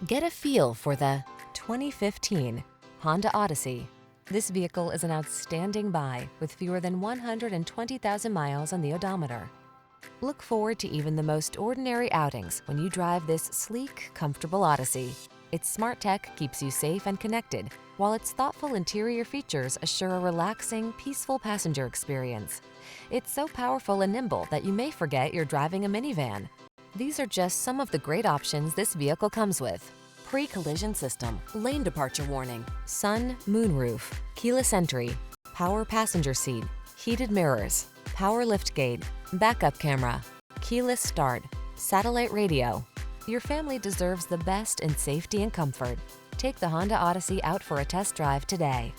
Get a feel for the 2015 Honda Odyssey. This vehicle is an outstanding buy with fewer than 120,000 miles on the odometer. Look forward to even the most ordinary outings when you drive this sleek, comfortable Odyssey. Its smart tech keeps you safe and connected, while its thoughtful interior features assure a relaxing, peaceful passenger experience. It's so powerful and nimble that you may forget you're driving a minivan. These are just some of the great options this vehicle comes with: pre-collision system, lane departure warning, sun, moonroof, keyless entry, power passenger seat, heated mirrors, power liftgate, backup camera, keyless start, satellite radio. Your family deserves the best in safety and comfort. Take the Honda Odyssey out for a test drive today.